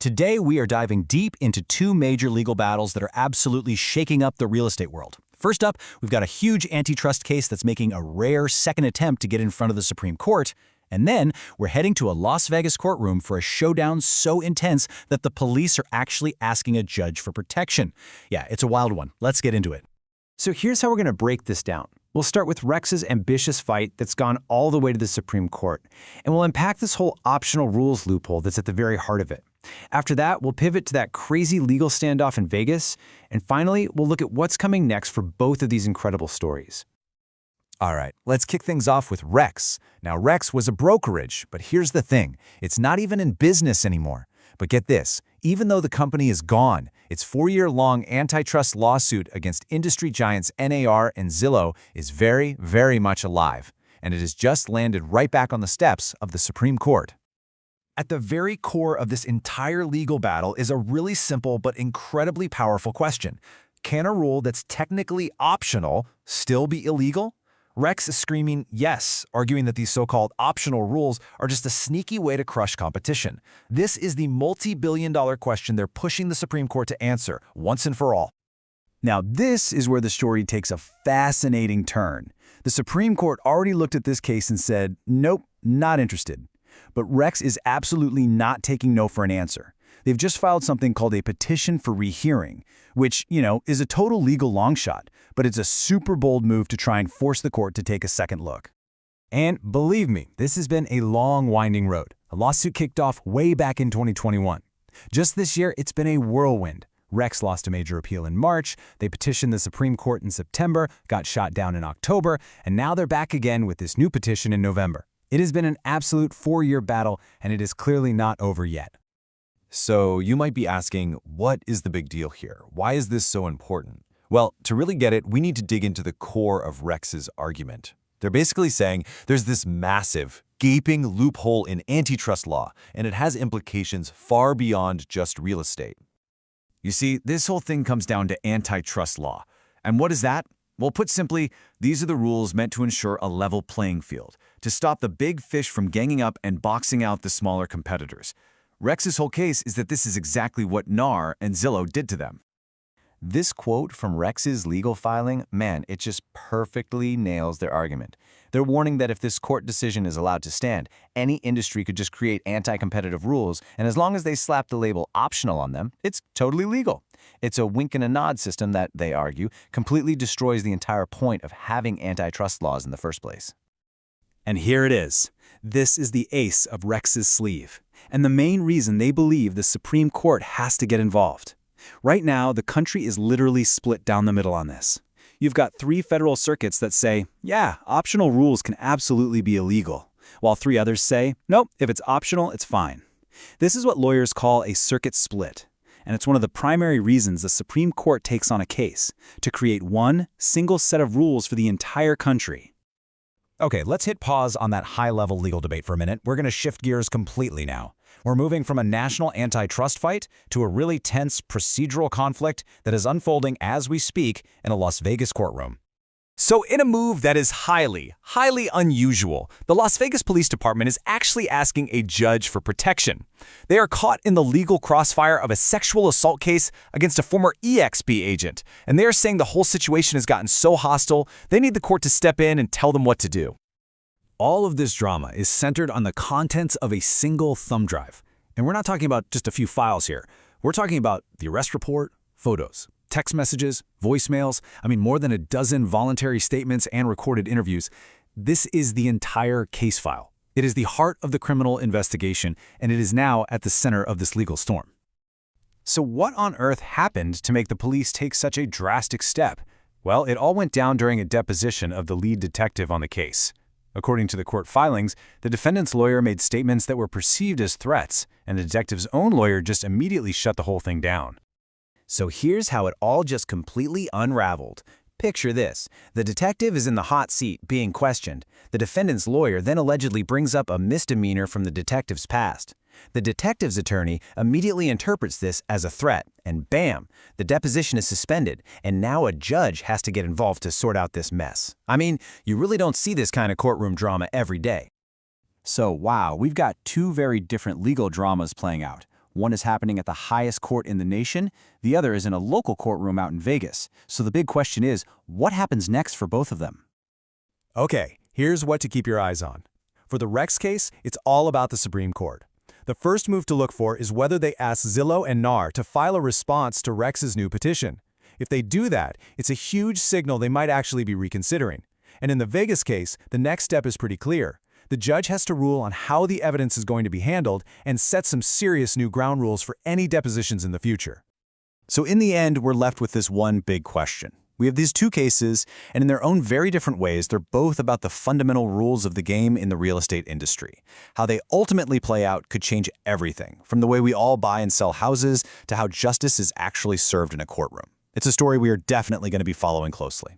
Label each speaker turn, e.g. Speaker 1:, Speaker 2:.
Speaker 1: Today, we are diving deep into two major legal battles that are absolutely shaking up the real estate world. First up, we've got a huge antitrust case that's making a rare second attempt to get in front of the Supreme Court. And then, we're heading to a Las Vegas courtroom for a showdown so intense that the police are actually asking a judge for protection. Yeah, it's a wild one. Let's get into it.
Speaker 2: So here's how we're going to break this down. We'll start with Rex's ambitious fight that's gone all the way to the Supreme Court, and we'll unpack this whole optional rules loophole that's at the very heart of it. After that, we'll pivot to that crazy legal standoff in Vegas, and finally, we'll look at what's coming next for both of these incredible stories.
Speaker 3: All right, let's kick things off with Rex. Now, Rex was a brokerage, but here's the thing. It's not even in business anymore. But get this, even though the company is gone, its 4-year-long antitrust lawsuit against industry giants NAR and Zillow is very, very much alive, and it has just landed right back on the steps of the Supreme Court. At the very core of this entire legal battle is a really simple but incredibly powerful question. Can a rule that's technically optional still be illegal? Rex is screaming yes, arguing that these so-called optional rules are just a sneaky way to crush competition. This is the multi-billion-dollar question they're pushing the Supreme Court to answer once and for all.
Speaker 1: Now, this is where the story takes a fascinating turn. The Supreme Court already looked at this case and said, nope, not interested. But Rex is absolutely not taking no for an answer. They've just filed something called a petition for rehearing, which, is a total legal long shot, but it's a super bold move to try and force the court to take a second look.
Speaker 3: And believe me, this has been a long, winding road. A lawsuit kicked off way back in 2021. Just this year, it's been a whirlwind. Rex lost a major appeal in March, they petitioned the Supreme Court in September, got shot down in October, and now they're back again with this new petition in November. It has been an absolute 4-year battle, and it is clearly not over yet.
Speaker 4: So you might be asking, what is the big deal here? Why is this so important? Well, to really get it, we need to dig into the core of Rex's argument. They're basically saying there's this massive, gaping loophole in antitrust law, and it has implications far beyond just real estate.
Speaker 3: You see, this whole thing comes down to antitrust law. And what is that? Well, put simply, these are the rules meant to ensure a level playing field, to stop the big fish from ganging up and boxing out the smaller competitors. Rex's whole case is that this is exactly what NAR and Zillow did to them.
Speaker 5: This quote from Rex's legal filing, man, it just perfectly nails their argument. They're warning that if this court decision is allowed to stand, any industry could just create anti-competitive rules, and as long as they slap the label optional on them, it's totally legal. It's a wink and a nod system that, they argue, completely destroys the entire point of having antitrust laws in the first place.
Speaker 1: And here it is. This is the ace of Rex's sleeve, and the main reason they believe the Supreme Court has to get involved. Right now, the country is literally split down the middle on this. You've got 3 federal circuits that say, yeah, optional rules can absolutely be illegal, while 3 others say, nope, if it's optional, it's fine. This is what lawyers call a circuit split, and it's one of the primary reasons the Supreme Court takes on a case, to create one single set of rules for the entire country.
Speaker 3: Okay, let's hit pause on that high-level legal debate for a minute. We're going to shift gears completely now. We're moving from a national antitrust fight to a really tense procedural conflict that is unfolding as we speak in a Las Vegas courtroom.
Speaker 1: So in a move that is highly unusual, the Las Vegas Police Department is actually asking a judge for protection. They are caught in the legal crossfire of a sexual assault case against a former EXP agent, and they are saying the whole situation has gotten so hostile, they need the court to step in and tell them what to do.
Speaker 3: All of this drama is centered on the contents of a single thumb drive. And we're not talking about just a few files here. We're talking about the arrest report, photos, text messages, voicemails, more than a dozen voluntary statements and recorded interviews. This is the entire case file. It is the heart of the criminal investigation, and it is now at the center of this legal storm.
Speaker 2: So what on earth happened to make the police take such a drastic step? Well, it all went down during a deposition of the lead detective on the case. According to the court filings, the defendant's lawyer made statements that were perceived as threats, and the detective's own lawyer just immediately shut the whole thing down.
Speaker 5: So here's how it all just completely unraveled. Picture this. The detective is in the hot seat, being questioned. The defendant's lawyer then allegedly brings up a misdemeanor from the detective's past. The detective's attorney immediately interprets this as a threat, and bam, the deposition is suspended, and now a judge has to get involved to sort out this mess. You really don't see this kind of courtroom drama every day.
Speaker 2: So wow, we've got 2 very different legal dramas playing out.
Speaker 1: One is happening at the highest court in the nation, the other is in a local courtroom out in Vegas. So the big question is, what happens next for both of them?
Speaker 3: Okay, here's what to keep your eyes on. For the Rex case, it's all about the Supreme Court. The first move to look for is whether they ask Zillow and NAR to file a response to Rex's new petition. If they do that, it's a huge signal they might actually be reconsidering. And in the Vegas case, the next step is pretty clear. The judge has to rule on how the evidence is going to be handled and set some serious new ground rules for any depositions in the future.
Speaker 1: So in the end, we're left with this one big question. We have these two cases, and in their own very different ways, they're both about the fundamental rules of the game in the real estate industry. How they ultimately play out could change everything, from the way we all buy and sell houses to how justice is actually served in a courtroom. It's a story we are definitely going to be following closely.